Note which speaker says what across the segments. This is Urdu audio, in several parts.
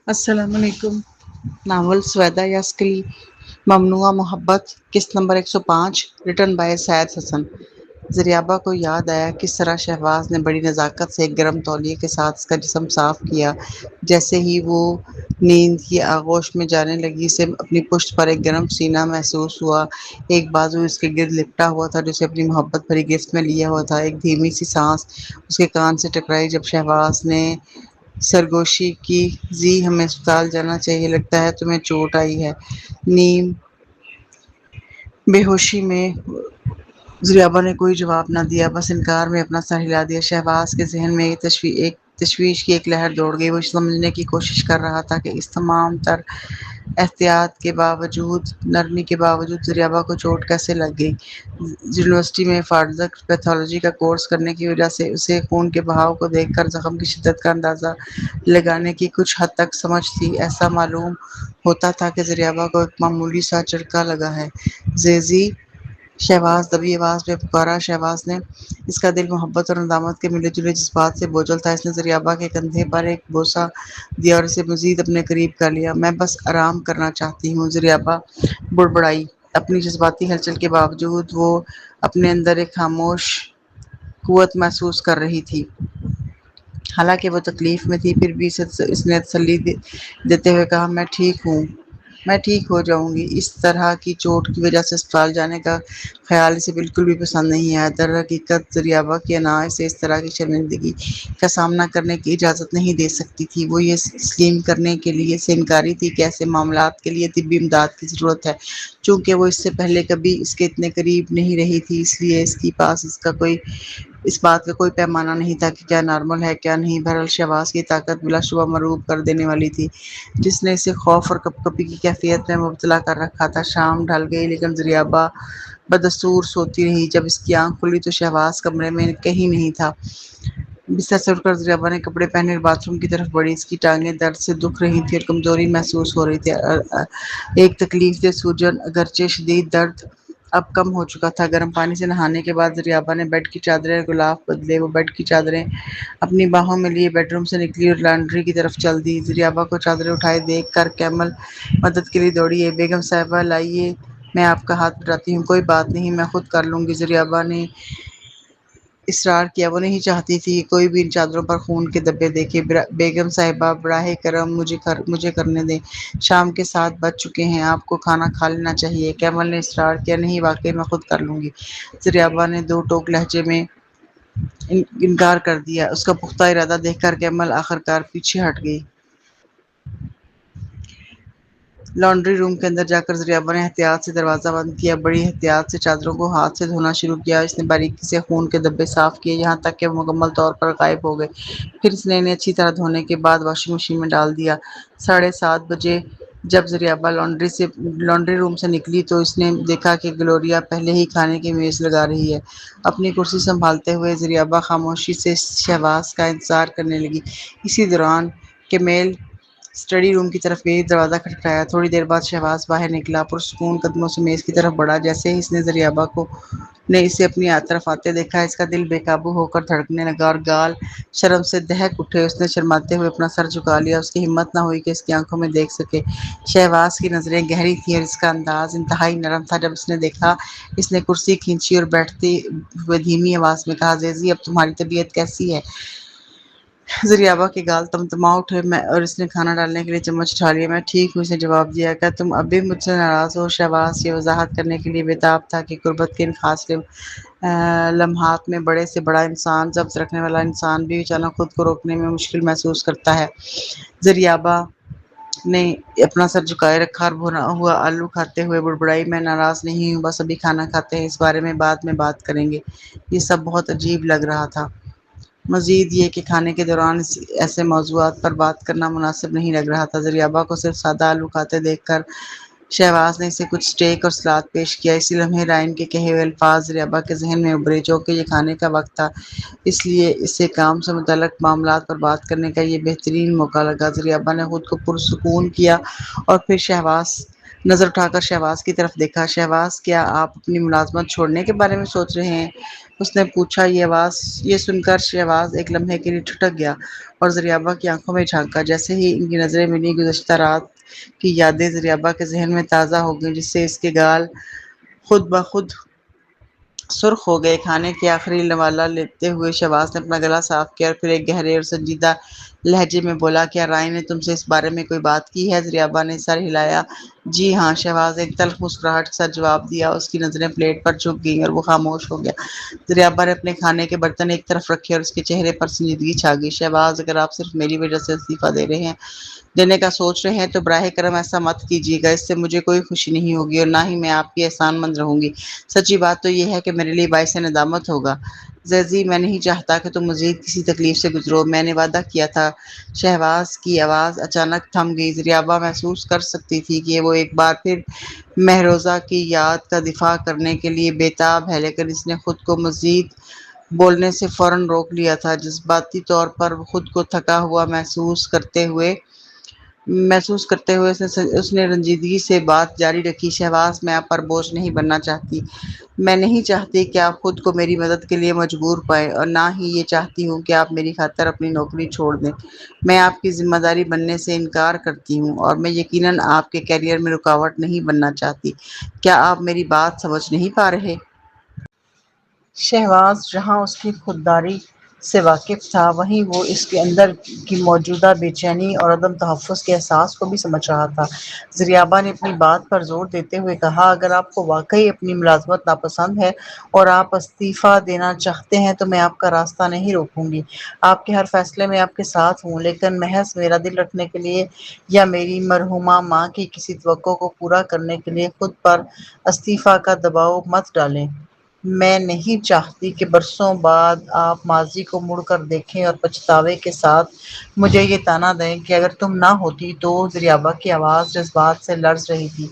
Speaker 1: السلام علیکم۔ ناول سویدہ یاسکلی ممنوعہ محبت قسط نمبر 105 ریٹن بائی سید حسن۔ زریابہ کو یاد آیا کس طرح شہباز نے بڑی نزاکت سے ایک گرم تولیے کے ساتھ اس کا جسم صاف کیا۔ جیسے ہی وہ نیند کی آغوش میں جانے لگی اسے اپنی پشت پر ایک گرم سینہ محسوس ہوا۔ ایک بازو اس کے گرد لپٹا ہوا تھا جسے اپنی محبت بھری گرفت میں لیا ہوا تھا۔ ایک دھیمی سی سانس اس کے کان سے ٹکرائی جب شہباز نے سرگوشی کی، زی ہمیں اسپتال جانا چاہیے، لگتا ہے تمہیں چوٹ آئی ہے۔ نیم بے ہوشی میں زریابہ نے کوئی جواب نہ دیا، بس انکار میں اپنا سر ہلا دیا۔ شہباز کے ذہن میں ایک تشویش کی ایک لہر دوڑ گئی۔ وہ سمجھنے کی کوشش کر رہا تھا کہ اس تمام تر احتیاط کے باوجود، نرمی کے باوجود زریابہ کو چوٹ کیسے لگ گئی۔ یونیورسٹی میں فارزک پیتھولوجی کا کورس کرنے کی وجہ سے اسے خون کے بہاؤ کو دیکھ کر زخم کی شدت کا اندازہ لگانے کی کچھ حد تک سمجھ تھی۔ ایسا معلوم ہوتا تھا کہ زریابہ کو ایک معمولی سا جھٹکا لگا ہے۔ زیزی، شہباز دبی آواز میں پکارا۔ شہباز نے اس کا دل محبت اور ندامت کے ملے جلے جذبات سے بوجھل تھا۔ اس نے زریابہ کے کندھے پر ایک بوسہ دیا اور اسے مزید اپنے قریب کر لیا۔ میں بس آرام کرنا چاہتی ہوں، زریابہ بڑبڑائی۔ اپنی جذباتی ہلچل کے باوجود وہ اپنے اندر ایک خاموش قوت محسوس کر رہی تھی۔ حالانکہ وہ تکلیف میں تھی، پھر بھی اس نے تسلی دیتے ہوئے کہا، میں ٹھیک ہوں، میں ٹھیک ہو جاؤں گی۔ اس طرح کی چوٹ کی وجہ سے اسپتال جانے کا خیال اسے بالکل بھی پسند نہیں آیا۔ در حقیقت زریابہ کی انا اسے اس طرح کی شرمندگی کا سامنا کرنے کی اجازت نہیں دے سکتی تھی۔ وہ یہ تسلیم کرنے کے لیے سے انکاری تھی کہ ایسے معاملات کے لیے طبی امداد کی ضرورت ہے۔ چونکہ وہ اس سے پہلے کبھی اس کے اتنے قریب نہیں رہی تھی، اس لیے اس کے پاس اس بات کا کوئی پیمانہ نہیں تھا کہ کیا نارمل ہے کیا نہیں۔ بہرحال شہباز کی طاقت بلا شبہ مرعوب کر دینے والی تھی، جس نے اسے خوف اور کپکپی کی کیفیت میں مبتلا کر رکھا تھا۔ شام ڈھل گئی لیکن زریابہ بدستور سوتی رہی۔ جب اس کی آنکھ کھلی تو شہباز کمرے میں کہیں نہیں تھا۔ بستر سے اٹھ کر زریابہ نے کپڑے پہنے اور باتھ روم کی طرف بڑھی۔ اس کی ٹانگیں درد سے دکھ رہی تھیں اور کمزوری محسوس ہو رہی تھی۔ ایک تکلیف دہ سوجن، اگرچہ شدید درد اب کم ہو چکا تھا۔ گرم پانی سے نہانے کے بعد زریابہ نے بیڈ کی چادریں اور غلاف بدلے۔ وہ بیڈ کی چادریں اپنی باہوں میں لیے بیڈ روم سے نکلی اور لانڈری کی طرف چل دی۔ زریابہ کو چادریں اٹھائے دیکھ کر کیمل مدد کے لیے دوڑی ہے۔ بیگم صاحبہ لائیے، میں آپ کا ہاتھ بٹاتی ہوں۔ کوئی بات نہیں، میں خود کر لوں گی، زریابہ نے اصرار کیا۔ وہ نہیں چاہتی تھی کہ کوئی بھی ان چادروں پر خون کے دھبے دیکھے۔ بیگم صاحبہ براہ کرم مجھے کرنے دیں، شام کے 7 بج چکے ہیں، آپ کو کھانا کھا لینا چاہیے۔ کیمل نے اصرار کیا، نہیں واقعی میں خود کر لوں گی، زریابہ نے دو ٹوک لہجے میں انکار کر دیا۔ اس کا پختہ ارادہ دیکھ کر کیمل آخرکار پیچھے ہٹ گئی۔ لانڈری روم کے اندر جا کر زریابہ نے احتیاط سے دروازہ بند کیا۔ بڑی احتیاط سے چادروں کو ہاتھ سے دھونا شروع کیا۔ اس نے باریکی سے خون کے دھبے صاف کیے یہاں تک کہ وہ مکمل طور پر غائب ہو گئے۔ پھر اس نے انہیں اچھی طرح دھونے کے بعد واشنگ مشین میں ڈال دیا۔ 7:30 بجے جب زریابہ لانڈری روم سے نکلی تو اس نے دیکھا کہ گلوریا پہلے ہی کھانے کی میز لگا رہی ہے۔ اپنی کرسی سنبھالتے ہوئے زریابہ خاموشی سے شہباز کا انتظار کرنے لگی۔ اسی دوران کیمل اسٹڈی روم کی طرف گئی، دروازہ کھٹکھٹایا۔ تھوڑی دیر بعد شہباز باہر نکلا، پرسکون قدموں سے میز کی طرف بڑھا۔ جیسے ہی اس نے زریابہ نے اسے اپنی طرف آتے دیکھا، اس کا دل بے قابو ہو کر دھڑکنے لگا اور گال شرم سے دہک اٹھے۔ اس نے شرماتے ہوئے اپنا سر جھکا لیا۔ اس کی ہمت نہ ہوئی کہ اس کی آنکھوں میں دیکھ سکے۔ شہباز کی نظریں گہری تھیں اور اس کا انداز انتہائی نرم تھا۔ جب اس نے دیکھا، اس نے کرسی کھینچی اور بیٹھتے ہوئے دھیمی آواز میں کہا، زیزی اب تمہاری طبیعت کیسی ہے؟ زریابہ کے گال تمتما اٹھے اور اس نے کھانا ڈالنے کے لیے چمچ اٹھا لیا۔ میں ٹھیک ہوں، اس نے جواب دیا۔ کیا تم اب بھی مجھ سے ناراض ہو؟ شہباز یہ وضاحت کرنے کے لیے بے تاب تھا کہ غربت کے ان خاص لمحات میں بڑے سے بڑا انسان، ضبط رکھنے والا انسان بھی اچانک خود کو روکنے میں مشکل محسوس کرتا ہے۔ زریابہ نے اپنا سر جھکائے رکھا اور بھونا ہوا آلو کھاتے ہوئے بڑبڑائی، میں ناراض نہیں ہوں، بس ابھی کھانا کھاتے ہیں، اس بارے میں بعد میں بات کریں گے۔ یہ سب بہت عجیب لگ رہا تھا۔ مزید یہ کہ کھانے کے دوران ایسے موضوعات پر بات کرنا مناسب نہیں لگ رہا تھا۔ زریابہ کو صرف سادہ آلو کھاتے دیکھ کر شہباز نے اسے کچھ اسٹیک اور سلاد پیش کیا۔ اسی لمحے رائن کے کہے ہوئے الفاظ زریابا کے ذہن میں ابھرے، جو کہ یہ کھانے کا وقت تھا، اس لیے اسے کام سے متعلق معاملات پر بات کرنے کا یہ بہترین موقع لگا۔ زریابا نے خود کو پرسکون کیا اور پھر نظر اٹھا کر شہباز کی طرف دیکھا۔ شہباز، کیا آپ اپنی ملازمت چھوڑنے کے بارے میں سوچ رہے ہیں؟ اس نے پوچھا۔ یہ سن کر شہباز ایک لمحے کے لیے ٹھٹک گیا اور زریابا کی آنکھوں میں جھانکا۔ جیسے ہی ان کی نظریں ملی، گزشتہ رات کی یادیں زریابا کے ذہن میں تازہ ہو گئیں، جس سے اس کے گال خود بخود سرخ ہو گئے۔ کھانے کی آخری نوالا لیتے ہوئے شہباز نے اپنا گلا صاف کیا اور پھر ایک گہرے اور سنجیدہ لہجے میں بولا، کیا رائن نے تم سے اس بارے میں کوئی بات کی ہے؟ زریابا نے سر ہلایا۔ جی ہاں، شہباز ایک تلخ مسکراہٹ کے ساتھ جواب دیا۔ اس کی نظریں پلیٹ پر جھک گئیں اور وہ خاموش ہو گیا۔ زریابا نے اپنے کھانے کے برتن ایک طرف رکھے اور اس کے چہرے پر سنجیدگی چھا گئی۔ شہباز، اگر آپ صرف میری وجہ سے استعفیٰ دینے کا سوچ رہے ہیں تو براہ کرم ایسا مت کیجیے گا۔ اس سے مجھے کوئی خوشی نہیں ہوگی اور نہ ہی میں آپ کی احسان مند رہوں گی۔ سچی بات تو یہ ہے کہ میرے لیے باعث ندامت ہوگا۔ زیزی، میں نہیں چاہتا کہ تم مزید کسی تکلیف سے گزرو۔ میں نے وعدہ کیا تھا۔ شہباز کی آواز اچانک تھم گئی۔ زریابا محسوس کر سکتی تھی کہ وہ ایک بار پھر مہروزہ کی یاد کا دفاع کرنے کے لیے بے تاب ہے، لیکن اس نے خود کو مزید بولنے سے فوراً روک لیا تھا۔ جذباتی طور پر خود کو تھکا ہوا محسوس کرتے ہوئے اس نے رنجیدگی سے بات جاری رکھی۔ شہباز، میں آپ پر بوجھ نہیں بننا چاہتی۔ میں نہیں چاہتی کہ آپ خود کو میری مدد کے لیے مجبور پائیں اور نہ ہی یہ چاہتی ہوں کہ آپ میری خاطر اپنی نوکری چھوڑ دیں۔ میں آپ کی ذمہ داری بننے سے انکار کرتی ہوں اور میں یقیناً آپ کے کیریئر میں رکاوٹ نہیں بننا چاہتی۔ کیا آپ میری بات سمجھ نہیں پا رہے؟ شہباز جہاں اس کی خودداری سے واقف تھا، وہیں وہ اس کے اندر کی موجودہ بے چینی اور عدم تحفظ کے احساس کو بھی سمجھ رہا تھا۔ زریابا نے اپنی بات پر زور دیتے ہوئے کہا، اگر آپ کو واقعی اپنی ملازمت ناپسند ہے اور آپ استعفیٰ دینا چاہتے ہیں تو میں آپ کا راستہ نہیں روکوں گی۔ آپ کے ہر فیصلے میں آپ کے ساتھ ہوں، لیکن محض میرا دل رکھنے کے لیے یا میری مرحومہ ماں کی کسی توقع کو پورا کرنے کے لیے خود پر استعفیٰ کا دباؤ مت ڈالیں۔ میں نہیں چاہتی کہ برسوں بعد آپ ماضی کو مڑ کر دیکھیں اور پچھتاوے کے ساتھ مجھے یہ طعنہ دیں کہ اگر تم نہ ہوتی تو۔ زریابا کی آواز جذبات سے لرز رہی تھی،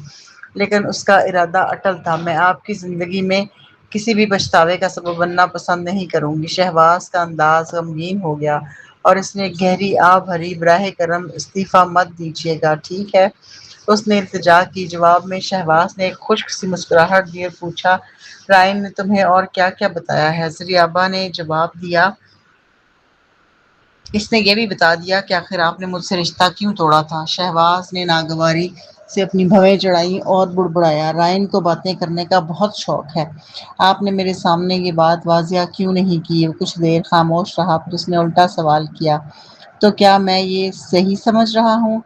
Speaker 1: لیکن اس کا ارادہ اٹل تھا۔ میں آپ کی زندگی میں کسی بھی پچھتاوے کا سبب بننا پسند نہیں کروں گی۔ شہباز کا انداز غمگین ہو گیا اور اس نے گہری آہ بھری، براہ کرم استعفیٰ مت دیجیے گا، ٹھیک ہے؟ اس نے التجا کی۔ جواب میں شہباز نے ایک خشک سی مسکراہٹ دی اور پوچھا، رائن نے تمہیں اور کیا کیا بتایا ہے؟ زریابا نے جواب دیا، اس نے یہ بھی بتا دیا کہ آخر آپ نے مجھ سے رشتہ کیوں توڑا تھا۔ شہباز نے ناگواری سے اپنی بھویں چڑھائیں اور بڑبڑایا، رائن کو باتیں کرنے کا بہت شوق ہے۔ آپ نے میرے سامنے یہ بات واضح کیوں نہیں کی؟ وہ کچھ دیر خاموش رہا، پھر اس نے الٹا سوال کیا، تو کیا میں یہ صحیح سمجھ رہا ہوں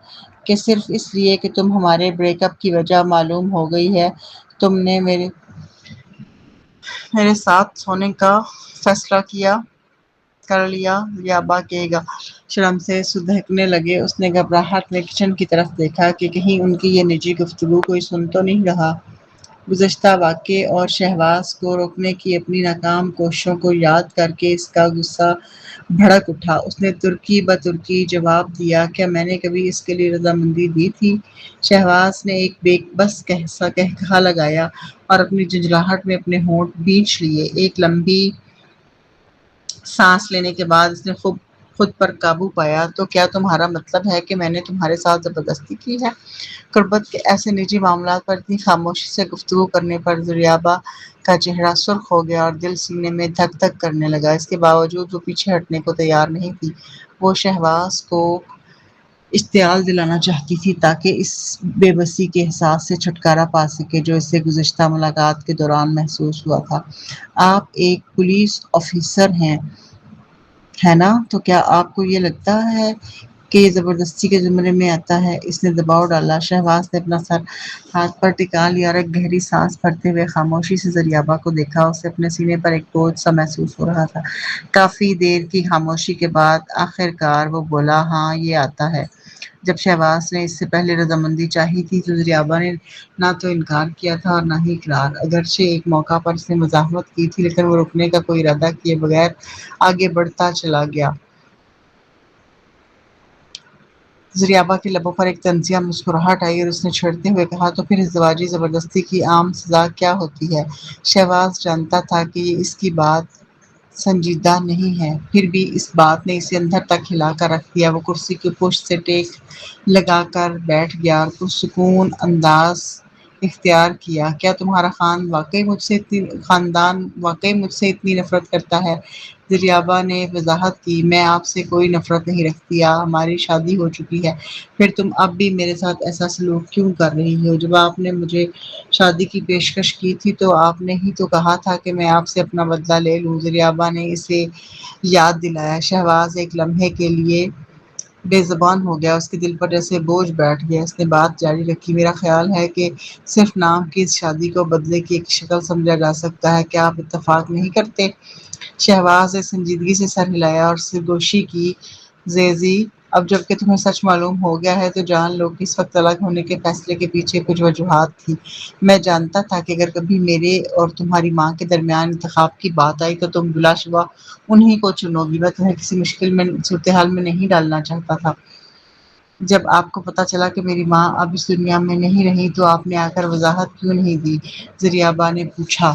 Speaker 1: کہ صرف اس لیے کہ تم ہمارے بریک اپ کی وجہ معلوم ہو گئی ہے، تم نے میرے ساتھ سونے کا فیصلہ کر لیا؟ زریابا کے گال شرم سے سدھکنے لگے۔ اس نے گھبراہٹ میں کچن کی طرف دیکھا کہ کہیں ان کی یہ نجی گفتگو کوئی سن تو نہیں رہا۔ گزشتہ واقعے اور شہباز کو روکنے کی اپنی ناکام کوششوں کو یاد کر کے اس کا غصہ بھڑک اٹھا۔ اس نے ترکی بترکی جواب دیا، کیا میں نے کبھی اس کے لیے رضامندی دی تھی؟ شہباز نے ایک بے بس قہقہا لگایا اور اپنی جھنجھلاہٹ میں اپنے ہونٹ بھینچ لیے۔ ایک لمبی سانس لینے کے بعد اس نے خود پر قابو پایا، تو کیا تمہارا مطلب ہے کہ میں نے تمہارے ساتھ زبردستی کی ہے؟ قربت کے ایسے نجی معاملات پر اتنی خاموشی سے گفتگو کرنے پر زریابا کا چہرہ سرخ ہو گیا اور دل سینے میں دھک دھک کرنے لگا۔ اس کے باوجود وہ پیچھے ہٹنے کو تیار نہیں تھی۔ وہ شہباز کو اشتعال دلانا چاہتی تھی تاکہ اس بے بسی کے احساس سے چھٹکارا پا سکے جو اسے گزشتہ ملاقات کے دوران محسوس ہوا تھا۔ آپ ایک پولیس آفیسر ہیں، ہے نا؟ تو کیا آپ کو یہ لگتا ہے کہ یہ زبردستی کے زمرے میں آتا ہے؟ اس نے دباؤ ڈالا۔ شہباز نے اپنا سر ہاتھ پر ٹکا لیا اور ایک گہری سانس بھرتے ہوئے خاموشی سے زریابا کو دیکھا۔ اسے اپنے سینے پر ایک بوجھ سا محسوس ہو رہا تھا۔ کافی دیر کی خاموشی کے بعد آخر کار وہ بولا، ہاں یہ آتا ہے۔ جب شہباز نے اس سے پہلے رضامندی چاہی تھی تو زریابا نے نہ تو انکار کیا تھا اور نہ ہی اقرار۔ اگرچہ ایک موقع پر اس نے مزاحمت کی تھی، لیکن وہ رکنے کا کوئی ارادہ کیے بغیر آگے بڑھتا چلا گیا۔ زریابا کے لبوں پر ایک طنزیہ مسکراہٹ آئی اور اس نے چھڑتے ہوئے کہا تو پھر ازدواجی زبردستی کی عام سزا کیا ہوتی ہے؟ شہباز جانتا تھا کہ یہ اس کی بات سنجیدہ نہیں ہے، پھر بھی اس بات نے اسے اندر تک ہلا کر رکھ دیا۔ وہ کرسی کی پشت سے ٹیک لگا کر بیٹھ گیا اور پرسکون انداز اختیار کیا۔ کیا تمہارا خاندان واقعی مجھ سے اتنی نفرت کرتا ہے؟ زریابا نے وضاحت کی، میں آپ سے کوئی نفرت نہیں رکھتی، ہماری شادی ہو چکی ہے، پھر تم اب بھی میرے ساتھ ایسا سلوک کیوں کر رہی ہو؟ جب آپ نے مجھے شادی کی پیشکش کی تھی تو آپ نے ہی تو کہا تھا کہ میں آپ سے اپنا بدلہ لے لوں۔ زریابا نے اسے یاد دلایا۔ شہباز ایک لمحے کے لیے بے زبان ہو گیا، اس کے دل پر جیسے بوجھ بیٹھ گیا۔ اس نے بات جاری رکھی، میرا خیال ہے کہ صرف نام کی اس شادی کو بدلے کی ایک شکل سمجھا جا سکتا ہے، کیا آپ اتفاق نہیں کرتے؟ شہباز نے سنجیدگی سے سر ہلایا اور سرگوشی کی، زیزی اب جب کہ تمہیں سچ معلوم ہو گیا ہے تو جان لو کہ اس وقت الگ ہونے کے فیصلے کے پیچھے کچھ وجوہات تھی۔ میں جانتا تھا کہ اگر کبھی میرے اور تمہاری ماں کے درمیان انتخاب کی بات آئی تو تم بلا شبہ انہی کو چنو گی۔ میں تمہیں کسی مشکل میں صورتحال میں نہیں ڈالنا چاہتا تھا۔ جب آپ کو پتہ چلا کہ میری ماں اب اس دنیا میں نہیں رہی تو آپ نے آ کر وضاحت کیوں نہیں دی؟ زریابا نے پوچھا۔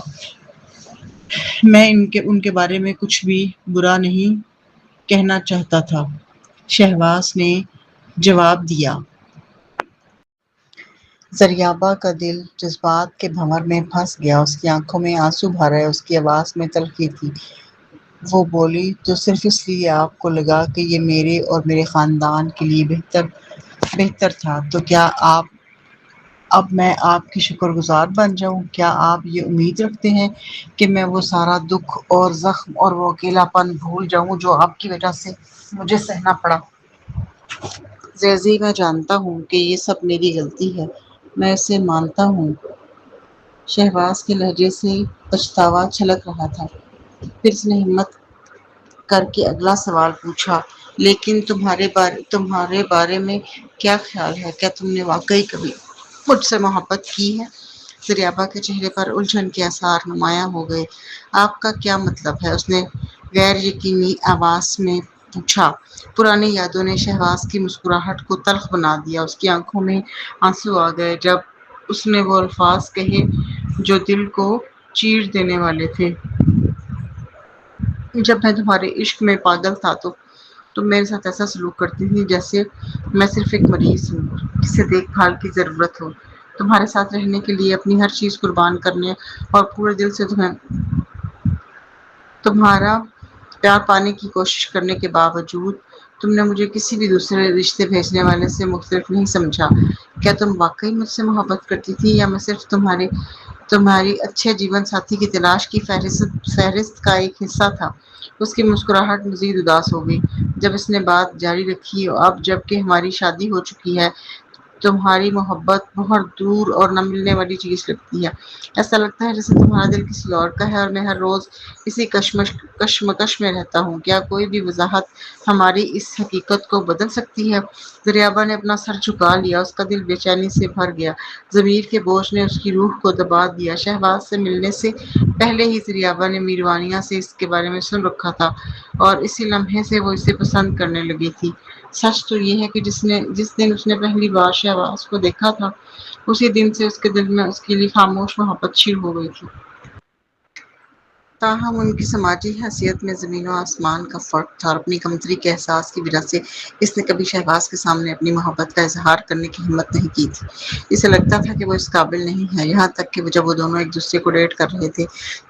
Speaker 1: میں ان کے بارے میں کچھ بھی برا نہیں کہنا چاہتا تھا، شہباز نے جواب دیا۔ زریابا کا دل جذبات کے بھنور میں پھنس گیا، اس کی آنکھوں میں آنسو بھر آئے، اس کی آواز میں تلخی تھی۔ وہ بولی، تو صرف اس لیے آپ کو لگا کہ یہ میرے اور میرے خاندان کے لیے بہتر تھا، تو کیا اب میں آپ کی شکر گزار بن جاؤں؟ کیا آپ یہ امید رکھتے ہیں کہ میں وہ سارا دکھ اور زخم اور وہ اکیلا پن بھول جاؤں جو آپ کی وجہ سے مجھے سہنا پڑا؟ زیزی، میں جانتا ہوں کہ یہ سب میری غلطی ہے، میں اسے مانتا ہوں۔ شہباز کے لہجے سے پچھتاوا چھلک رہا تھا۔ پھر اس نے ہمت کر کے اگلا سوال پوچھا، لیکن تمہارے بارے میں کیا خیال ہے؟ کیا تم نے واقعی کبھی مجھ سے محبت کی ہے؟ زریابا کے چہرے پر الجھن کے آثار نمایاں ہو گئے۔ آپ کا کیا مطلب ہے؟ اس نے غیر یقینی آواز میں پوچھا۔ پرانی یادوں نے شہباز کی مسکراہٹ کو تلخ بنا دیا، اس کی آنکھوں میں آنسو آ گئے جب اس نے وہ الفاظ کہے جو دل کو چیر دینے والے تھے۔ جب میں تمہارے عشق میں پاگل تھا تو تم میرے ساتھ ایسا سلوک کرتی تھی جیسے میں صرف ایک مریض ہوں جسے دیکھ بھال کی ضرورت ہو۔ تمہارے ساتھ رہنے کے لیے اپنی ہر چیز قربان کرنے اور پورے دل سے تمہارا پیار پانے کی کوشش کرنے کے باوجود تم نے مجھے کسی بھی دوسرے رشتے بھیجنے والے سے مختلف نہیں سمجھا۔ کیا تم واقعی مجھ سے محبت کرتی تھی یا میں صرف تمہاری اچھے جیون ساتھی کی تلاش کی فہرست کا ایک حصہ تھا؟ اس کی مسکراہٹ مزید اداس ہو گئی جب اس نے بات جاری رکھی، اب جب کہ ہماری شادی ہو چکی ہے تمہاری محبت بہت دور اور نہ ملنے والی چیز لگتی ہے۔ ایسا لگتا ہے جیسے تمہارا دل کسی اور کا ہے اور میں ہر روز اسی کشمکش میں رہتا ہوں۔ کیا کوئی بھی وضاحت ہماری اس حقیقت کو بدل سکتی ہے؟ زریابا نے اپنا سر جھکا لیا، اس کا دل بے چینی سے بھر گیا، ضمیر کے بوجھ نے اس کی روح کو دبا دیا۔ شہباز سے ملنے سے پہلے ہی زریابا نے میروانیہ سے اس کے بارے میں سن رکھا تھا اور اسی لمحے سے وہ اسے پسند کرنے لگی تھی۔ سچ تو یہ ہے کہ جس دن اس نے پہلی بار شہباز کو دیکھا تھا اسی دن سے اس کے دل میں اس کے لیے خاموش محبت شروع ہو گئی تھی۔ تاہم ان کی سماجی حیثیت میں زمین و آسمان کا فرق تھا اور اپنی کمتری کے احساس کی وجہ سے اس نے کبھی شہباز کے سامنے اپنی محبت کا اظہار کرنے کی ہمت نہیں کی تھی۔ اسے لگتا تھا کہ وہ اس قابل نہیں ہے، یہاں تک کہ جب وہ دونوں ایک دوسرے کو ڈیٹ کر رہے تھے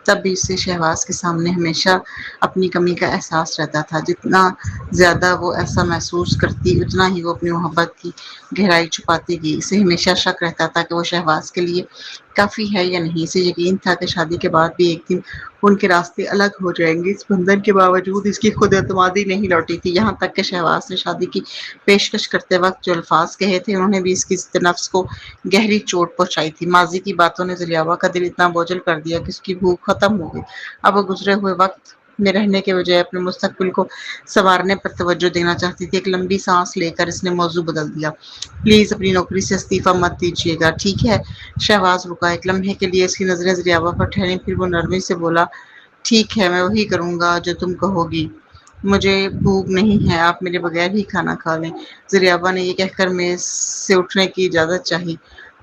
Speaker 1: تب بھی اسے شہباز کے سامنے ہمیشہ اپنی کمی کا احساس رہتا تھا۔ جتنا زیادہ وہ ایسا محسوس کرتی اتنا ہی وہ اپنی محبت کی گہرائی چھپاتی گئی۔ اسے ہمیشہ شک رہتا تھا کہ وہ شہباز کے لیے کافی ہے یا نہیں۔ اسے یقین تھا کہ شادی کے بعد بھی ایک دن ان کے راستے الگ ہو جائیں گے۔ اس بندھن کے باوجود اس کی خود اعتمادی نہیں لوٹی تھی، یہاں تک کہ شہباز نے شادی کی پیشکش کرتے وقت جو الفاظ کہے تھے انہوں نے بھی اس کی ضد نفس کو گہری چوٹ پہنچائی تھی۔ ماضی کی باتوں نے زریابا کا دل اتنا بوجھل کر دیا کہ اس کی بھوک ختم ہو گئی۔ اب وہ گزرے ہوئے وقت میں رہنے کے بجائے اپنے مستقبل کو سنوارنے پر توجہ دینا چاہتی تھی۔ ایک لمبی سانس لے کر اس نے موضوع بدل دیا، پلیز اپنی نوکری سے استعفیٰ مت دیجیے گا، ٹھیک ہے؟ شہباز رکا، ایک لمحے کے لیے اس کی نظریں زریابا پر ٹھہریں، پھر وہ نرمی سے بولا، ٹھیک ہے، میں وہی کروں گا جو تم کہو گی۔ مجھے بھوک نہیں ہے، آپ میرے بغیر ہی کھانا کھا لیں۔ زریابا نے یہ کہہ کر میز سے اٹھنے کی اجازت چاہی۔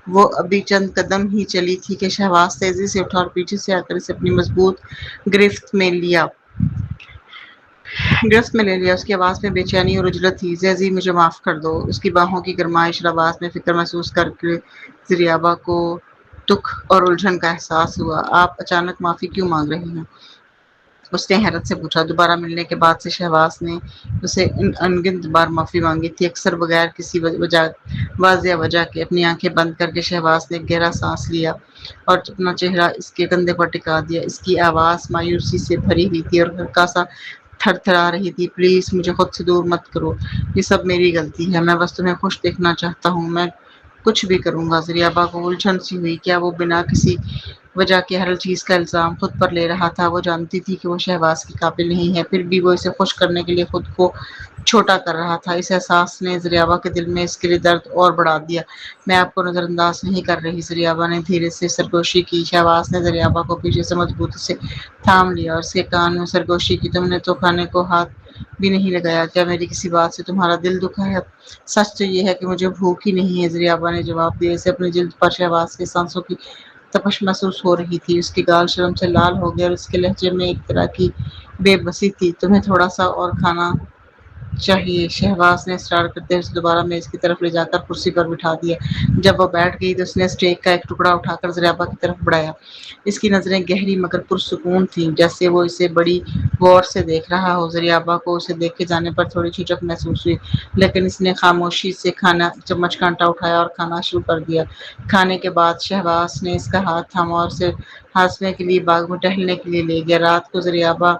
Speaker 1: وہ ابھی چند قدم ہی چلی تھی کہ شہباز تیزی سے اٹھا اور پیچھے سے آ کر اسے اپنی مضبوط گرفت میں لیا۔ اس کی آواز میں بے چینی اور اجلت تھی۔ "زیزی مجھے معاف کر دو"۔ اس کی باہوں کی گرمائش اور آواز میں فکر محسوس کر کے زریابا کو دکھ اور الجھن کا احساس ہوا۔ "آپ اچانک معافی کیوں مانگ رہی ہیں"؟ اس نے حیرت سے پوچھا۔ دوبارہ ملنے کے بعد سے شہباز نے اسے انگنت بار معافی مانگی تھی، اکثر بغیر کسی واضح وجہ کے۔ اپنی آنکھیں بند کر کے شہباز نے ایک گہرا سانس لیا اور اپنا چہرہ اس کے کندھے پر ٹکا دیا۔ اس کی آواز مایوسی سے بھری ہوئی تھی اور ہلکا سا تھر تھرا رہی تھی۔ "پلیز مجھے خود سے دور مت کرو، یہ سب میری غلطی ہے۔ میں بس تمہیں خوش دیکھنا چاہتا ہوں، میں کچھ بھی کروں گا"۔ زریابا کو الجھن سی ہوئی۔ کیا وہ بنا کسی وجہ کے ہر چیز کا الزام خود پر لے رہا تھا؟ وہ جانتی تھی کہ وہ شہباز کی قابل نہیں ہے، پھر بھی وہ اسے خوش کرنے کے لیے خود کو چھوٹا کر رہا تھا۔ اس احساس نے زریابا کے دل میں اس کے لیے درد اور بڑھا دیا۔ "میں آپ کو نظر انداز نہیں کر رہی"۔ زریابا نے دھیرے سے سرگوشی کی۔ شہباز نے زریابا کو پیچھے سے مضبوطی سے تھام لیا اور اس کے کان میں سرگوشی کی۔ "تم نے تو کھانے کو ہاتھ بھی نہیں لگایا، کیا میری کسی بات سے تمہارا دل دکھا ہے"؟ "سچ تو یہ ہے کہ مجھے بھوک ہی نہیں ہے"۔ زریابا نے جواب دیا۔ اسے اپنی جلد پر شہباز کے سانسوں کی تپش محسوس ہو رہی تھی۔ اس کی گال شرم سے لال ہو گئے اور اس کے لہجے میں ایک طرح کی بے بسی تھی۔ "تمہیں تھوڑا سا اور کھانا چاہیے"۔ شہباز نے اصرار کرتے ہوئے اسے دوبارہ میز کی طرف لے جا کر کرسی پر بٹھا دیا۔ جب وہ بیٹھ گئی تو اس نے اسٹیک کا ایک ٹکڑا اٹھا کر زریابا کی طرف بڑھایا۔ اس کی نظریں گہری مگر پرسکون تھیں، جیسے وہ اسے بڑی غور سے دیکھ رہا ہو۔ زریابا کو اسے دیکھے جانے پر تھوڑی جھجک محسوس ہوئی، لیکن اس نے خاموشی سے چمچ کانٹا اٹھایا اور کھانا شروع کر دیا۔ کھانے کے بعد شہباز نے اس کا ہاتھ تھاما اور اسے ہانسنے کے لیے باغ میں ٹہلنے کے لیے لے گیا۔ رات کو زریابا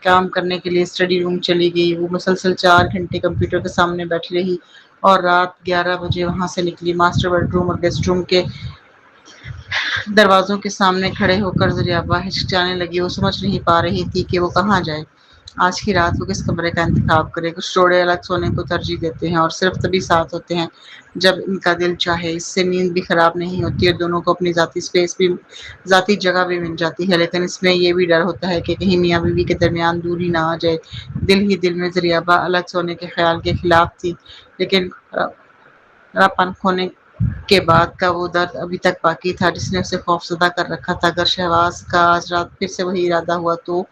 Speaker 1: کام کرنے کے لیے اسٹڈی روم چلی گئی۔ وہ مسلسل 4 گھنٹے کمپیوٹر کے سامنے بیٹھی رہی اور رات 11 بجے وہاں سے نکلی۔ ماسٹر بیڈ روم اور گیسٹ روم کے دروازوں کے سامنے کھڑے ہو کر زریابا ہچکچانے لگی۔ وہ سمجھ نہیں پا رہی تھی کہ وہ کہاں جائے۔ آج کی رات وہ کس کمرے کا انتخاب کرے۔ کچھ جوڑے الگ سونے کو ترجیح دیتے ہیں اور صرف تبھی ساتھ ہوتے ہیں جب ان کا دل چاہے۔ اس سے نیند بھی خراب نہیں ہوتی اور دونوں کو اپنی ذاتی جگہ بھی مل جاتی ہے، لیکن اس میں یہ بھی ڈر ہوتا ہے کہ کہیں میاں بیوی کے درمیان دوری نہ آ جائے۔ دل ہی دل میں زریابا الگ سونے کے خیال کے خلاف تھی، لیکن پن کھونے کے بعد کا وہ درد ابھی تک باقی تھا جس نے اسے خوفزدہ کر رکھا تھا۔ اگر شہباز کا آج رات پھر سے وہی ارادہ ہوا تو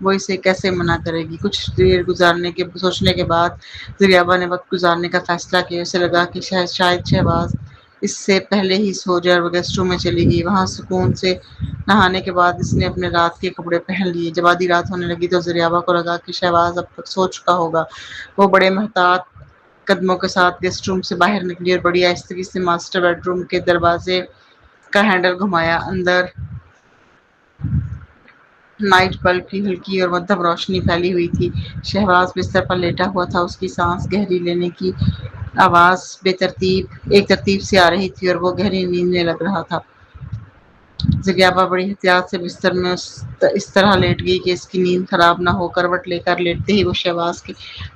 Speaker 1: وہ اسے کیسے منع کرے گی؟ کچھ دیر سوچنے کے بعد زریابا نے وقت گزارنے کا فیصلہ کیا۔ اسے لگا کہ شاید شہباز اس سے پہلے ہی سو جائے اور وہ گیسٹ روم میں چلی گئی۔ وہاں سکون سے نہانے کے بعد اس نے اپنے رات کے کپڑے پہن لیے۔ جب آدھی رات ہونے لگی تو زریابا کو لگا کہ شہباز اب تک سو چکا ہوگا۔ وہ بڑے محتاط قدموں کے ساتھ گیسٹ روم سے باہر نکلی اور بڑی آہستگی سے ماسٹر بیڈ روم کے دروازے کا ہینڈل گھمایا۔ اندر نائٹ بلب کی ہلکی اور مدھم روشنی پھیلی ہوئی تھی۔ شہباز بستر پر لیٹا ہوا تھا، اس کی سانس گہری لینے کی آواز ایک ترتیب سے آ رہی تھی اور وہ گہری نیند میں لگ رہا تھا۔ زریابا بڑی احتیاط سے بستر میں اس طرح لیٹ گئی کہ اس کی نیند خراب نہ ہو۔ کروٹ لے کر لیٹتے ہی وہ شہباز کے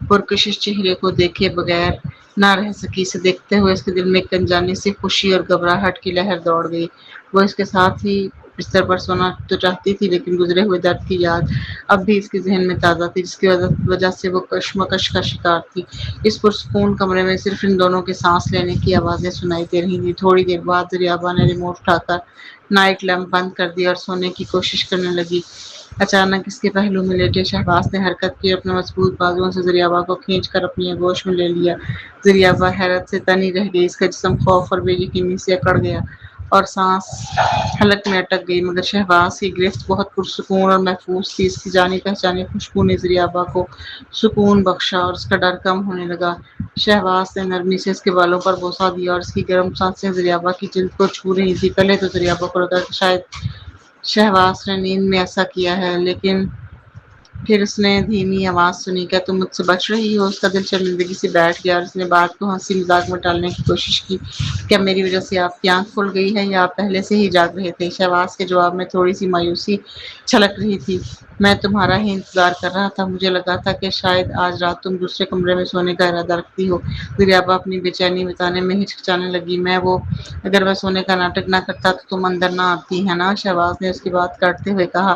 Speaker 1: پرکشش چہرے کو دیکھے بغیر نہ رہ سکی۔ اسے دیکھتے ہوئے اس کے دل میں ایک انجانی سی خوشی اور گھبراہٹ کی لہر دوڑ گئی۔ وہ اس کے ساتھ ہی بستر پر سونا تو چاہتی تھی، لیکن گزرے ہوئے درد کی یاد اب بھی اس کے ذہن میں تازہ تھی، جس کی وجہ سے وہ کشمکش کا شکار تھی۔ اس پرسکون کمرے میں صرف ان دونوں کے سانس لینے کی آوازیں سنائی دے رہی تھیں۔ تھوڑی دیر بعد زریابا نے ریموٹ اٹھا کر نائٹ لیمپ بند کر دیا اور سونے کی کوشش کرنے لگی۔ اچانک اس کے پہلو میں لیٹے شہباز نے حرکت کی اور اپنے مضبوط بازوؤں سے زریابا کو کھینچ کر اپنی آغوش میں لے لیا۔ زریابا حیرت سے تنی رہ گئی۔ اس کا جسم خوف اور بے یقینی سے اکڑ گیا اور سانس حلق میں اٹک گئی، مگر شہباز کی گرفت بہت پرسکون اور محفوظ تھی۔ اس کی جانی پہچانی خوشبو نے زریابا کو سکون بخشا اور اس کا ڈر کم ہونے لگا۔ شہباز نے نرمی سے اس کے بالوں پر بوسہ دیا اور اس کی گرم سانسیں زریابا کی جلد کو چھو رہی تھیں۔ پہلے تو زریابا کو لگا کہ شاید شہباز نے نیند میں ایسا کیا ہے، لیکن پھر اس نے دھیمی آواز سنی، "کیا تم مجھ سے بچ رہی ہو"؟ اس کا دل شرمندگی سے بیٹھ گیا اور اس نے بات کو ہنسی مذاق میں ٹالنے کی کوشش کی۔ "کیا میری وجہ سے آپ کی آنکھ کھل گئی ہے یا آپ پہلے سے ہی جاگ رہے تھے"؟ شہباز کے جواب میں تھوڑی سی مایوسی چھلک رہی تھی۔ "میں تمہارا ہی انتظار کر رہا تھا، مجھے لگا تھا کہ شاید آج رات تم دوسرے کمرے میں سونے کا ارادہ رکھتی ہو"۔ زریابا اپنی بے چینی بتانے میں ہچکچانے لگی۔ اگر میں سونے کا ناٹک نہ کرتا تو تم اندر نہ آتی، ہے نا"؟ شہباز نے اس کی بات کاٹتے ہوئے کہا۔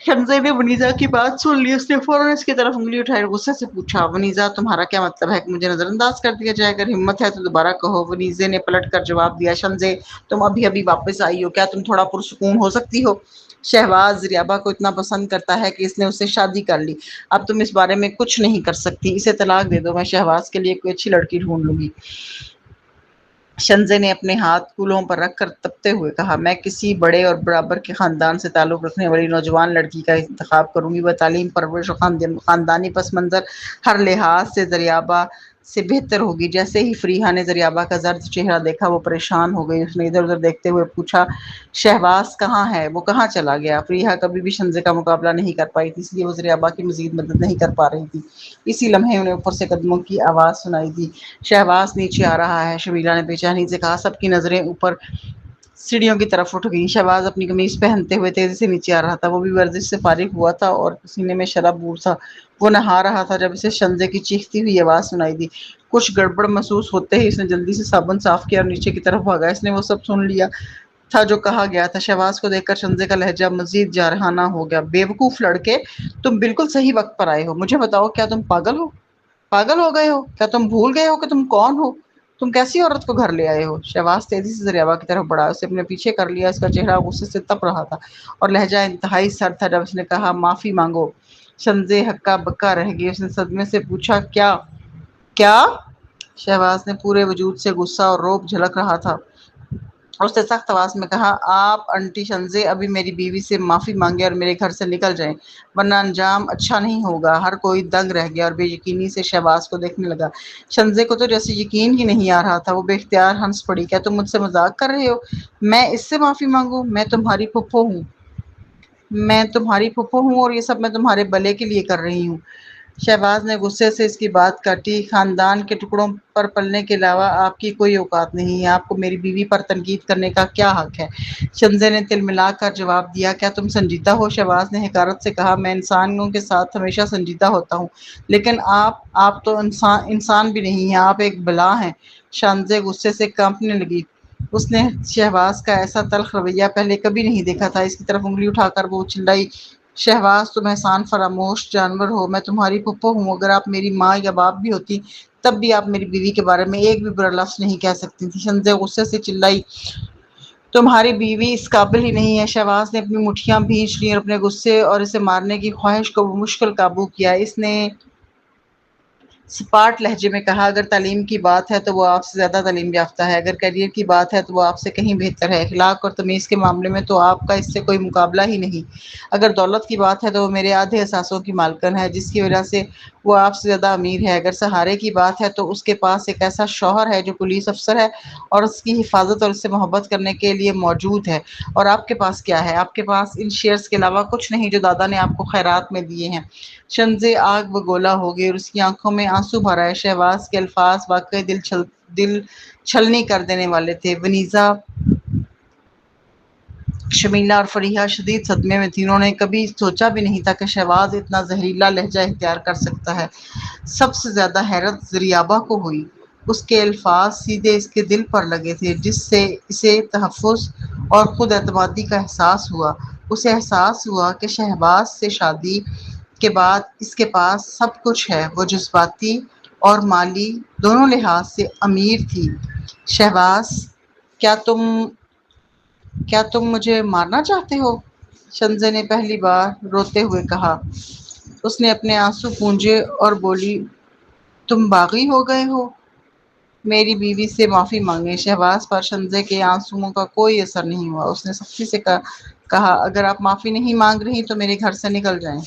Speaker 1: شمزے نے ونیزا کی بات سن لی، اس نے فوراً اس کی طرف انگلی اٹھائی اور غصے سے پوچھا، ونیزا تمہارا کیا مطلب ہے کہ مجھے نظر انداز کر دیا جائے؟ اگر ہمت ہے تو دوبارہ کہو۔ ونیزے نے پلٹ کر جواب دیا، شمزے تم ابھی ابھی واپس آئی ہو، کیا تم تھوڑا پرسکون ہو سکتی ہو؟ شہباز زریابا کو اتنا پسند کرتا ہے کہ اس نے اس سے شادی کر لی، اب تم اس بارے میں کچھ نہیں کر سکتی، اسے طلاق دے دو، میں شہباز کے لیے کوئی اچھی لڑکی ڈھونڈ لوں گی۔ شنزے نے اپنے ہاتھ کولہوں پر رکھ کر تپتے ہوئے کہا، میں کسی بڑے اور برابر کے خاندان سے تعلق رکھنے والی نوجوان لڑکی کا انتخاب کروں گی۔ وہ تعلیم، پرورش اور خاندانی پس منظر ہر لحاظ سے زریابا سے بہتر ہوگی۔ جیسے ہی فریحہ نے زریابا کا زرد چہرہ دیکھا وہ پریشان ہو گئی۔ اس نے ادھر ادھر دیکھتے ہوئے پوچھا، شہباز کہاں ہے؟ وہ کہاں چلا گیا؟ فریحہ کبھی بھی شنزے کا مقابلہ نہیں کر پائی تھی، اس لیے وہ زریابا کی مزید مدد نہیں کر پا رہی تھی۔ اسی لمحے انہیں اوپر سے قدموں کی آواز سنائی دی۔ شہباز نیچے آ رہا ہے، شمیلہ نے بے چینی سے کہا۔ سب کی نظریں اوپر سیڑھیوں کی طرف اٹھ گئیں۔ شہباز اپنی قمیض پہنتے ہوئے تیزی سے نیچے آ رہا تھا، وہ بھی ورزش سے فارغ ہوا تھا اور سینے میں شراب بور تھا۔ وہ نہا رہا تھا جب اسے شنزے کی چیختی ہوئی آواز سنائی دی۔ کچھ گڑبڑ محسوس ہوتے ہی اس نے جلدی سے صابن صاف کیا اور نیچے کی طرف بھاگا۔ اس نے وہ سب سن لیا تھا جو کہا گیا تھا۔ شہباز کو دیکھ کر شنزے کا لہجہ مزید جارحانہ ہو گیا۔ بیوقوف لڑکے، تم بالکل صحیح وقت پر آئے ہو۔ مجھے بتاؤ، کیا تم پاگل ہو؟ پاگل ہو گئے ہو؟ کیا تم بھول گئے ہو کہ تم کون ہو؟ تم کیسی عورت کو گھر لے آئے ہو؟ شہباز تیزی سے زریابا کی طرف بڑھا، اسے اپنے پیچھے کر لیا۔ اس کا چہرہ غصے سے تپ رہا تھا اور لہجہ انتہائی سرد تھا۔ جب اس نے کہا معافی مانگو، شنزے ہکا بکا رہ گئی۔ اس نے صدمے سے پوچھا، کیا کیا؟ شہباز نے پورے وجود سے غصہ اور رعب جھلک رہا تھا۔ اس نے سخت آواز میں کہا، آپ انٹی شنزے ابھی میری بیوی سے معافی مانگے اور میرے گھر سے نکل جائیں، ورنہ انجام اچھا نہیں ہوگا۔ ہر کوئی دنگ رہ گیا اور بے یقینی سے شہباز کو دیکھنے لگا۔ شنزے کو تو جیسے یقین ہی نہیں آ رہا تھا، وہ بے اختیار ہنس پڑی۔ کیا تم مجھ سے مذاق کر رہے ہو؟ میں اس سے معافی مانگوں؟ میں تمہاری پھپھو ہوں، اور یہ سب میں تمہارے بھلے کے لیے کر رہی ہوں۔ شہباز نے غصے سے اس کی بات کاٹی، خاندان کے ٹکڑوں پر پلنے کے علاوہ آپ کی کوئی اوقات نہیں ہے، آپ کو میری بیوی پر تنقید کرنے کا کیا حق ہے؟ شنزے نے تل ملا کر جواب دیا، کیا تم سنجیدہ ہو؟ شہباز نے حقارت سے کہا، میں انسانوں کے ساتھ ہمیشہ سنجیدہ ہوتا ہوں، لیکن آپ تو انسان بھی نہیں ہیں، آپ ایک بلا ہیں۔ شنزے غصے سے کانپنے لگی۔ اس نے شہباز کا ایسا تلخ رویہ پہلے کبھی نہیں دیکھا تھا۔ اس کی طرف انگلی اٹھا کر وہ چلائی، شہباز تم احسان فراموش جانور ہو، میں تمہاری پھپھو ہوں، اگر آپ میری ماں یا باپ بھی ہوتی تب بھی آپ میری بیوی کے بارے میں ایک بھی برا لفظ نہیں کہہ سکتی تھی۔ شنزے غصے سے چلائی، تمہاری بیوی اس قابل ہی نہیں ہے۔ شہباز نے اپنی مٹھیاں بھینچ لیں اور اپنے غصے اور اسے مارنے کی خواہش کو بمشکل قابو کیا۔ اس نے سپاٹ لہجے میں کہا، اگر تعلیم کی بات ہے تو وہ آپ سے زیادہ تعلیم یافتہ ہے، اگر کیریئر کی بات ہے تو وہ آپ سے کہیں بہتر ہے، اخلاق اور تمیز کے معاملے میں تو آپ کا اس سے کوئی مقابلہ ہی نہیں، اگر دولت کی بات ہے تو وہ میرے آدھے اثاثوں کی مالکن ہے جس کی وجہ سے وہ آپ سے زیادہ امیر ہے، اگر سہارے کی بات ہے تو اس کے پاس ایک ایسا شوہر ہے جو پولیس افسر ہے اور اس کی حفاظت اور اس سے محبت کرنے کے لیے موجود ہے، اور آپ کے پاس کیا ہے؟ آپ کے پاس ان شیئرز کے علاوہ کچھ نہیں جو دادا نے آپ کو خیرات میں دیے ہیں۔ شنزے آگ بگولا ہو گئی اور اس کی آنکھوں میں آنسو بھر آئے۔ شہباز کے الفاظ واقعی دل چھلنی کر دینے والے تھے۔ ونیزا، شمیلہ اور فریحہ شدید صدمے میں تھی، انہوں نے کبھی سوچا بھی نہیں تھا کہ شہباز اتنا زہریلا لہجہ اختیار کر سکتا ہے۔ سب سے زیادہ حیرت زریابا کو ہوئی، اس کے الفاظ سیدھے اس کے دل پر لگے تھے، جس سے اسے تحفظ اور خود اعتمادی کا احساس ہوا۔ اسے احساس ہوا کہ شہباز سے شادی کے بعد اس کے پاس سب کچھ ہے، وہ جذباتی اور مالی دونوں لحاظ سے امیر تھی۔ شہباز، کیا تم مجھے مارنا چاہتے ہو؟ شنزے نے پہلی بار روتے ہوئے کہا۔ اس نے اپنے آنسو پونجے اور بولی، تم باغی ہو گئے ہو؟ میری بیوی سے معافی مانگیں۔ شہباز پر شنزے کے آنسوؤں کا کوئی اثر نہیں ہوا۔ اس نے سختی سے کہا، اگر آپ معافی نہیں مانگ رہی تو میرے گھر سے نکل جائیں۔